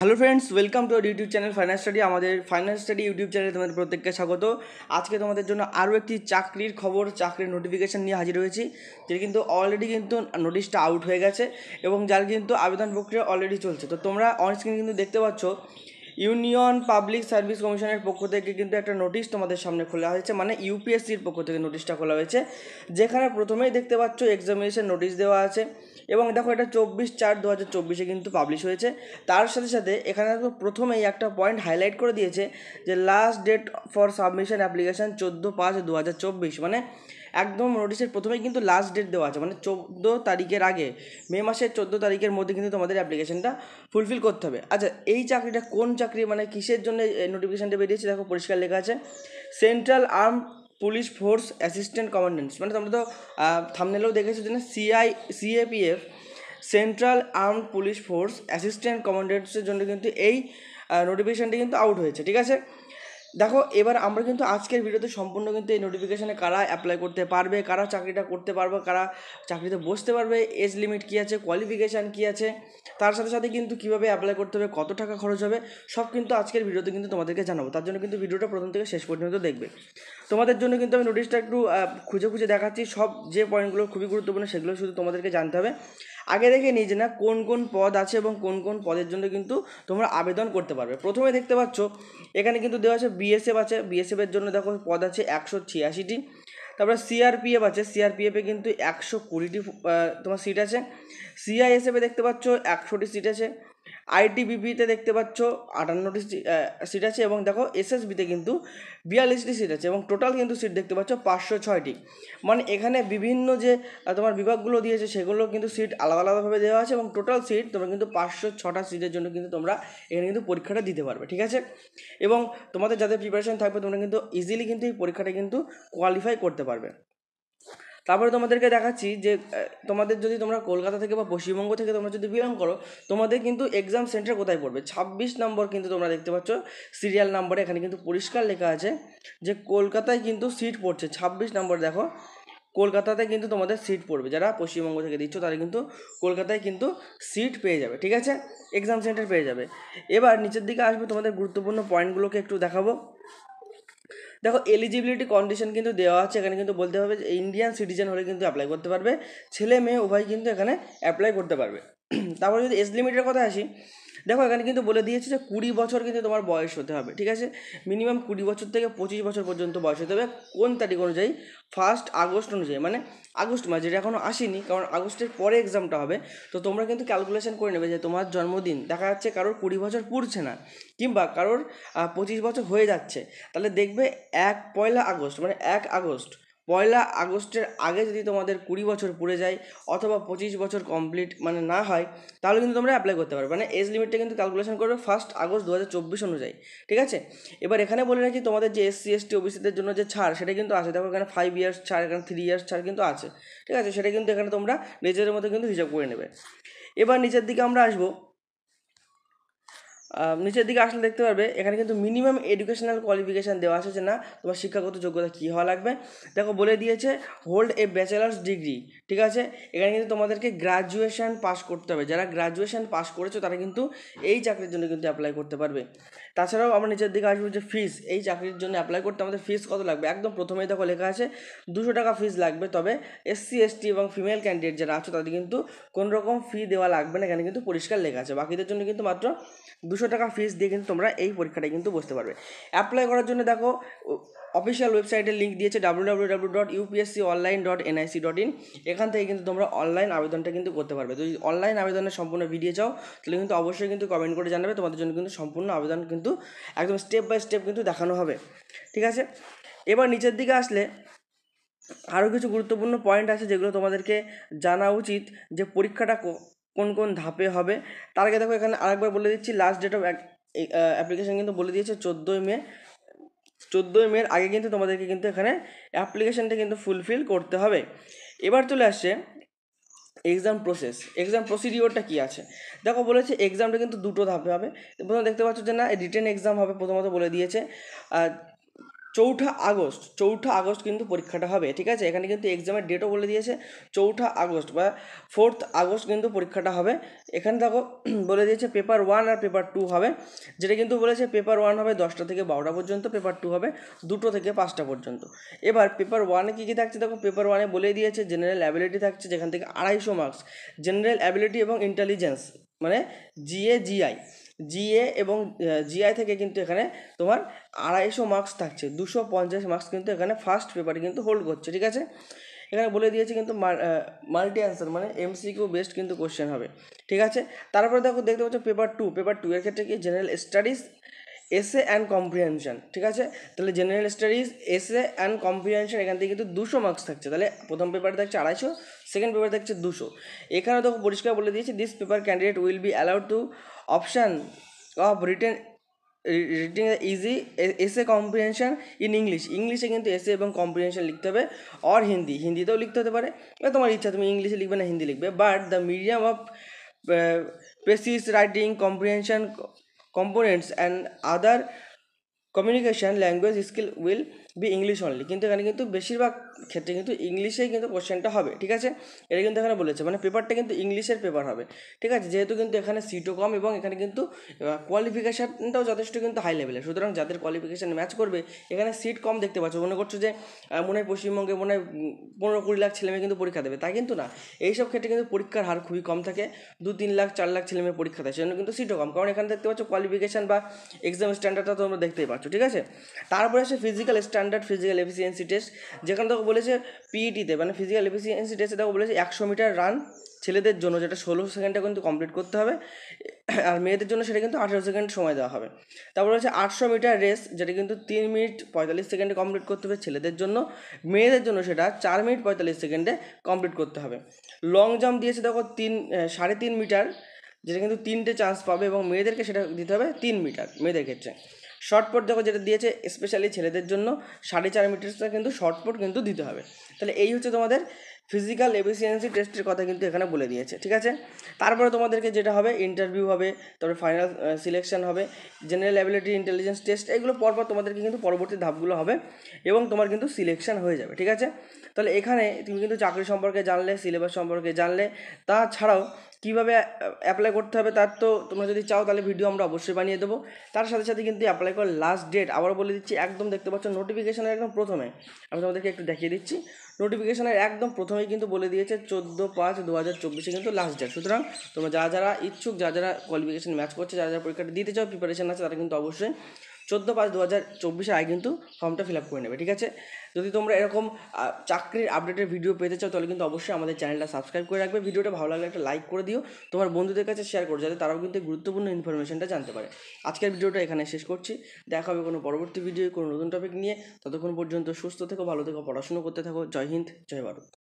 Hello friends, welcome to our YouTube channel finance study. আমাদের finance study YouTube চ্যানেলে তোমাদের প্রত্যেককে স্বাগত। আজকে তোমাদের জন্য আরও একটি চাকরির খবর, চাকরির নোটিফিকেশান নিয়ে হাজির হয়েছি, যেটা কিন্তু অলরেডি কিন্তু নোটিশটা আউট হয়ে গেছে এবং যার কিন্তু আবেদন প্রক্রিয়া অলরেডি চলছে। তো তোমরা অন স্ক্রিন কিন্তু দেখতে পাচ্ছ ইউনিয়ন পাবলিক সার্ভিস কমিশনের পক্ষ থেকে কিন্তু একটা নোটিশ তোমাদের সামনে খোলা হয়েছে, মানে ইউপিএসসির পক্ষ থেকে নোটিশটা খোলা হয়েছে, যেখানে প্রথমেই দেখতে পাচ্ছ এক্সামিনেশন নোটিশ দেওয়া আছে এবং দেখো এটা 24/4/2024 কিন্তু পাবলিশ হয়েছে। তার সাথে সাথে এখানে প্রথমেই একটা পয়েন্ট হাইলাইট করে দিয়েছে যে last date for submission application 14/5/2024, মানে একদম নোটিশের প্রথমেই কিন্তু লাস্ট ডেট দেওয়া আছে, মানে 14 তারিখের আগে, মে মাসের 14 তারিখের মধ্যে কিন্তু তোমাদের অ্যাপ্লিকেশনটা ফুলফিল করতে হবে। আচ্ছা, এই চাকরিটা কোন চাকরি, মানে কিসের জন্য নোটিফিকেশানটা বেরিয়েছে দেখো পরিষ্কার লেখা আছে, central arm police force assistant commandants, মানে তোমরা তো থাম্বনেলেও দেখেছো যে না CAPF central arm police force assistant কমান্ডেন্টসের জন্য কিন্তু এই নোটিফিকেশানটি কিন্তু আউট হয়েছে। ঠিক আছে, দেখো এবার আমরা কিন্তু আজকের ভিডিওতে সম্পূর্ণ কিন্তু এই নোটিফিকেশানে কারা অ্যাপ্লাই করতে পারবে, কারা চাকরিটা করতে পারবে, কারা চাকরিতে বসতে পারবে, এজ লিমিট কী আছে, কোয়ালিফিকেশান কী আছে, তার সাথে সাথে কিন্তু কীভাবে অ্যাপ্লাই করতে হবে, কত টাকা খরচ হবে, সব কিন্তু আজকের ভিডিওতে কিন্তু তোমাদেরকে জানাবো। তার জন্য কিন্তু ভিডিওটা প্রথম থেকে শেষ পর্যন্ত দেখবে। তোমাদের জন্য কিন্তু আমি নোটিশটা একটু খুঁজে খুঁজে দেখাচ্ছি, সব যে পয়েন্টগুলো খুবই গুরুত্বপূর্ণ সেগুলো শুধু তোমাদেরকে জানতে হবে। আগে দেখে নিই যে না কোন কোন পদ আছে এবং কোন কোন পদের জন্য কিন্তু তোমরা আবেদন করতে পারবে। প্রথমে দেখতে পাচ্ছ এখানে কিন্তু দেওয়া আছে বিএসএফ আছে, বিএসএফের জন্য দেখো পদ আছে 186টি। তারপরে সিআরপিএফ আছে, সিআরপিএফে কিন্তু 120টি তোমার সিট আছে। সিআইএসএফে দেখতে পাচ্ছ 100টি সিট আছে। আইটিবিপিতে দেখতে পাচ্ছ 58টি সিট আছে এবং দেখো এসএসবিতে কিন্তু 42টি সিট আছে এবং টোটাল কিন্তু সিট দেখতে পাচ্ছ 506টি। মানে এখানে বিভিন্ন যে তোমার বিভাগগুলো দিয়েছে সেগুলো কিন্তু সিট আলাদা আলাদাভাবে দেওয়া আছে এবং টোটাল সিট তোমরা কিন্তু 506টা সিটের জন্য কিন্তু তোমরা এখানে কিন্তু পরীক্ষাটা দিতে পারবে। ঠিক আছে, এবং তোমাদের যাদের প্রিপারেশন থাকবে তোমরা কিন্তু ইজিলি কিন্তু এই পরীক্ষাটা কিন্তু কোয়ালিফাই করতে পারবে। তারপরে তোমাদেরকে দেখাচ্ছি যে তোমাদের যদি তোমরা কলকাতা থেকে বা পশ্চিমবঙ্গ থেকে তোমরা যদি বিলং করো, তোমাদের কিন্তু এক্সাম সেন্টার কোথায় পড়বে, 26 নম্বর কিন্তু তোমরা দেখতে পাচ্ছ সিরিয়াল নাম্বারে এখানে কিন্তু পরিষ্কার লেখা আছে যে কলকাতায় কিন্তু সিট পড়ছে 26 নম্বর। দেখো কলকাতাতে কিন্তু তোমাদের সিট পড়বে, যারা পশ্চিমবঙ্গ থেকে দিচ্ছ তারা কিন্তু কলকাতায় কিন্তু সিট পেয়ে যাবে। ঠিক আছে, এক্সাম সেন্টার পেয়ে যাবে। এবার নিচের দিকে আসবে, তোমাদের গুরুত্বপূর্ণ পয়েন্টগুলোকে একটু দেখাবো। দেখো এলিজিবিলিটি কন্ডিশন কিন্তু দেওয়া আছে, এখানে কিন্তু বলতে হবে যে ইন্ডিয়ান সিটিজেন হলে কিন্তু অ্যাপ্লাই করতে পারবে, ছেলে মেয়ে উভয় কিন্তু এখানে অ্যাপ্লাই করতে পারবে। তারপরে যদি এজ লিমিটের কথা আসি, দেখো এখানে কিন্তু বলে দিয়েছে যে 20 বছর কিন্তু তোমার বয়স হতে হবে। ঠিক আছে, মিনিমাম 20 বছর থেকে 25 বছর পর্যন্ত বয়স হতে হবে। কোন তারিখ অনুযায়ী, 1 আগস্ট অনুযায়ী, মানে আগস্ট মাস, যেটা এখনও আসেনি কারণ আগস্টের পরে এক্সামটা হবে। তো তোমরা কিন্তু ক্যালকুলেশন করে নেবে যে তোমার জন্মদিন দেখা যাচ্ছে কারোর 20 বছর পুরছে না কিংবা কারোর 25 বছর হয়ে যাচ্ছে, তাহলে দেখবে 1 আগস্ট, মানে 1 আগস্ট, 1 আগস্টের আগে যদি তোমাদের 20 বছর পুড়ে যায় অথবা 25 বছর কমপ্লিট মানে না হয়, তাহলে কিন্তু তোমরা অ্যাপ্লাই করতে পারবে। মানে এজ লিমিটটা কিন্তু ক্যালকুলেশন করবে 1 আগস্ট 2024 অনুযায়ী। ঠিক আছে, এবার এখানে বলে রাখি তোমাদের যে এসসি এসটি ওবিসিদের জন্য যে ছাড় সেটা কিন্তু আছে। দেখো এখানে 5 ইয়ার্স ছাড়, এখানে 3 ইয়ার্স ছাড় কিন্তু আছে। ঠিক আছে, সেটা কিন্তু এখানে তোমরা নিজেদের মধ্যে কিন্তু হিসাব করে নেবে। এবার নিচের দিকে আমরা আসবো, নিচের দিকে আসলে দেখতে পারবে এখানে কিন্তু মিনিমাম এডুকেশনাল কোয়ালিফিকেশান দেওয়া আছে যে না তোমার শিক্ষাগত যোগ্যতা কী হওয়া লাগবে। দেখো বলে দিয়েছে হোল্ড এ ব্যাচেলার্স ডিগ্রি। ঠিক আছে, এখানে কিন্তু তোমাদেরকে গ্র্যাজুয়েশন পাস করতে হবে, যারা গ্র্যাজুয়েশন পাস করেছো তারা কিন্তু এই চাকরির জন্য কিন্তু অ্যাপ্লাই করতে পারবে। তাছাড়াও আমরা নিচের দিকে আসবো যে ফিস, এই চাকরির জন্য অ্যাপ্লাই করতে আমাদের ফিস কত লাগবে, একদম প্রথমেই দেখো লেখা আছে 200 টাকা ফিস লাগবে। তবে এসসি এসটি এবং ফিমেল ক্যান্ডিডেট যারা আছো তাদের কিন্তু কোনো রকম ফি দেওয়া লাগবে না, এখানে কিন্তু পরিষ্কার লেখা আছে। বাকিদের জন্য কিন্তু মাত্র 200 টাকা ফিস দিয়ে কিন্তু তোমরা এই পরীক্ষাটায় কিন্তু বসতে পারবে। অ্যাপ্লাই করার জন্য দেখো অফিসিয়াল ওয়েবসাইটের লিঙ্ক দিয়েছে www.upsconline.nic.in, এখান থেকে কিন্তু তোমরা অনলাইন আবেদনটা কিন্তু করতে পারবে। যদি অনলাইন আবেদনের সম্পূর্ণ ভিডিও চাও তাহলে কিন্তু অবশ্যই কিন্তু কমেন্ট করে জানাবে, তোমাদের জন্য কিন্তু সম্পূর্ণ আবেদন কিন্তু একদম স্টেপ বাই স্টেপ কিন্তু দেখানো হবে। ঠিক আছে, এবার নিচের দিকে আসলে আরও কিছু গুরুত্বপূর্ণ পয়েন্ট আছে যেগুলো তোমাদেরকে জানা উচিত, যে পরীক্ষাটা কোন কোন ধাপে হবে। তার আগে দেখো এখানে আরেকবার বলে দিচ্ছি, লাস্ট ডেট অফ অ্যাপ্লিকেশান কিন্তু বলে দিয়েছে 14 মে। 14 মের আগে কিন্তু তোমাদেরকে কিন্তু এখানে অ্যাপ্লিকেশানটা কিন্তু ফুলফিল করতে হবে। এবার চলে আসছে এক্সাম প্রসেস, এক্সাম প্রসিডিওরটা কী আছে। দেখো বলেছে এক্সামটা কিন্তু 2টো ধাপে হবে। প্রথমে দেখতে পাচ্ছ যে না রিটেন এক্সাম হবে, প্রথমত বলে দিয়েছে চৌঠা আগস্ট কিন্তু পরীক্ষাটা হবে, ঠিক আছে। এখানে কিন্তু এক্সামের ডেটও বলে দিয়েছে 4 আগস্ট বা 4 আগস্ট কিন্তু পরীক্ষাটা হবে। এখানে দেখো বলে দিয়েছে পেপার 1 আর পেপার 2 হবে, যেটা কিন্তু বলেছে পেপার 1 হবে 10টা থেকে 12টা পর্যন্ত, পেপার 2 হবে 2টো থেকে 5টা পর্যন্ত। এবার পেপার 1-এ কী কী থাকছে দেখো, পেপার 1-এ বলে দিয়েছে জেনারেল অ্যাবিলিটি থাকছে, যেখান থেকে 250 মার্কস, জেনারেল অ্যাবিলিটি এবং ইন্টেলিজেন্স মানে জিএ এবং জিআই থেকে কিন্তু এখানে তোমার 250 মার্কস থাকছে, 250 মার্কস কিন্তু এখানে ফার্স্ট পেপারে কিন্তু হোল্ড করছে, ঠিক আছে। এখানে বলে দিয়েছে কিন্তু মাল্টি অ্যান্সার মানে এমসিকিউ বেস্ট কিন্তু কোশ্চেন হবে, ঠিক আছে। তারপরে দেখো দেখতে পাচ্ছ পেপার টু এর ক্ষেত্রে কি জেনারেল স্টাডিজ এসে অ্যান্ড কম্প্রিহেনশন, ঠিক আছে। তাহলে জেনারেল স্টাডিজ এসে অ্যান্ড কম্প্রিহেনশন এখান থেকে কিন্তু 200 মার্কস থাকছে, তাহলে প্রথম পেপারে থাকছে 250, সেকেন্ড পেপারে থাকছে 200। এখানে দেখো পরিষ্কার বলে দিয়েছে this paper candidate will be allowed to option of written easy এসে কম্প্রিহেনশন ইন ইংলিশে কিন্তু এসে এবং কম্প্রিহেনশন লিখতে হবে, আর হিন্দিতেও লিখতে হতে পারে, এবার তোমার ইচ্ছা তুমি ইংলিশে লিখবে না হিন্দি লিখবে, but the medium of precis writing comprehension components and other communication language skill will be English only, কিন্তু এখানে কিন্তু বেশিরভাগ ক্ষেত্রে কিন্তু ইংলিশেই কিন্তু কোশ্চেনটা হবে, ঠিক আছে। এটা কিন্তু এখানে বলেছে মানে পেপারটা কিন্তু ইংলিশের পেপার হবে, ঠিক আছে। যেহেতু কিন্তু এখানে সিটও কম এবং এখানে কিন্তু কোয়ালিফিকেশানটাও যথেষ্ট কিন্তু হাই লেভেলের, সুতরাং যাদের কোয়ালিফিকেশান ম্যাচ করবে এখানে সিট কম দেখতে পাচ্ছ, মনে করছো যে মনে হয় পশ্চিমবঙ্গে মনে হয় 15-20 লাখ ছেলেমেয়ে কিন্তু পরীক্ষা দেবে, তা কিন্তু না। এইসব ক্ষেত্রে কিন্তু পরীক্ষার হার খুবই কম থাকে, 2-3 লাখ 4 লাখ ছেলেমেয়ে পরীক্ষা দেয়, সেজন্য কিন্তু সিটও কম, কারণ এখানে দেখতে পাচ্ছ কোয়ালিফিকেশান বা এক্সাম স্ট্যান্ডার্ডটা তোমরা দেখতেই পাচ্ছ, ঠিক আছে। তারপরে আসে physical standard, physical efficiency test, যেখানে দেখো বলেছে পিইটিতে মানে ফিজিক্যাল এফিসিয়েন্সি টেস্টে দেখো বলেছে 100 মিটার রান ছেলেদের জন্য, যেটা 16 সেকেন্ডে কিন্তু কমপ্লিট করতে হবে, আর মেয়েদের জন্য সেটা কিন্তু 18 সেকেন্ড সময় দেওয়া হবে। তারপরে হচ্ছে 800 মিটার রেস, যেটা কিন্তু 3 মিনিট 45 সেকেন্ডে কমপ্লিট করতে হবে ছেলেদের জন্য, মেয়েদের জন্য সেটা 4 মিনিট 45 সেকেন্ডে কমপ্লিট করতে হবে। লং জাম্প দিয়েছে দেখো 3.5 মিটার, যেটা কিন্তু 3টে চান্স পাবে এবং মেয়েদেরকে সেটা দিতে হবে 3 মিটার মেয়েদের ক্ষেত্রে। শর্টপুট দেখো যেটা দিয়েছে স্পেশালি ছেলেদের জন্য 4.5 মিটারটা কিন্তু শর্টপুট কিন্তু দিতে হবে। তাহলে এই হচ্ছে তোমাদের ফিজিক্যাল এফিসিয়েন্সি টেস্টের কথা কিন্তু এখানে বলে দিয়েছে, ঠিক আছে। তারপরে তোমাদেরকে যেটা হবে ইন্টারভিউ হবে, তারপরে ফাইনাল সিলেকশন হবে, জেনারেল অ্যাবিলিটি ইন্টেলিজেন্স টেস্ট, এগুলো পরপর তোমাদেরকে কিন্তু পরবর্তী ধাপগুলো হবে এবং তোমার কিন্তু সিলেকশন হয়ে যাবে, ঠিক আছে। তাহলে এখানে তুমি কিন্তু চাকরি সম্পর্কে জানলে, সিলেবাস সম্পর্কে জানলে, তাছাড়াও কীভাবে অ্যাপ্লাই করতে হবে তার তো তোমরা যদি চাও তাহলে ভিডিও আমরা অবশ্যই বানিয়ে দেবো। তার সাথে সাথে কিন্তু অ্যাপ্লাই করার লাস্ট ডেট আবার বলে দিচ্ছি, একদম দেখতে পাচ্ছ নোটিফিকেশনের একদম প্রথমে আমি তোমাদেরকে একটু দেখিয়ে দিচ্ছি, নোটিফিকেশনের একদম প্রথমেই কিন্তু বলে দিয়েছে 14/5/2024 কিন্তু লাস্ট ডেট। সুতরাং তোমরা যারা ইচ্ছুক, যারা কোয়ালিফিকেশন ম্যাচ করছে, যারা পরীক্ষাটা দিতে চাও, প্রিপারেশন আছে, তারা কিন্তু অবশ্যই 14/5/2024 আগে কিন্তু ফর্মটা ফিল আপ করে নেবে, ঠিক আছে। যদি তোমরা এরকম চাকরির আপডেটের ভিডিও পেতে চাও তাহলে কিন্তু অবশ্যই আমাদের চ্যানেলটা সাবস্ক্রাইব করে রাখবে, ভিডিওটা ভালো লাগলে একটা লাইক করে দিও, তোমার বন্ধুদের কাছে শেয়ার করো যাতে তারাও কিন্তু গুরুত্বপূর্ণ ইনফরমেশনটা জানতে পারে। আজকের ভিডিওটা এখানে শেষ করছি, দেখা হবে কোনো পরবর্তী ভিডিও কোনো নতুন টপিক নিয়ে। ততক্ষণ পর্যন্ত সুস্থ থেকো, ভালো থেকো, পড়াশুনো করতে থাকো। জয় হিন্দ, জয় ভারত।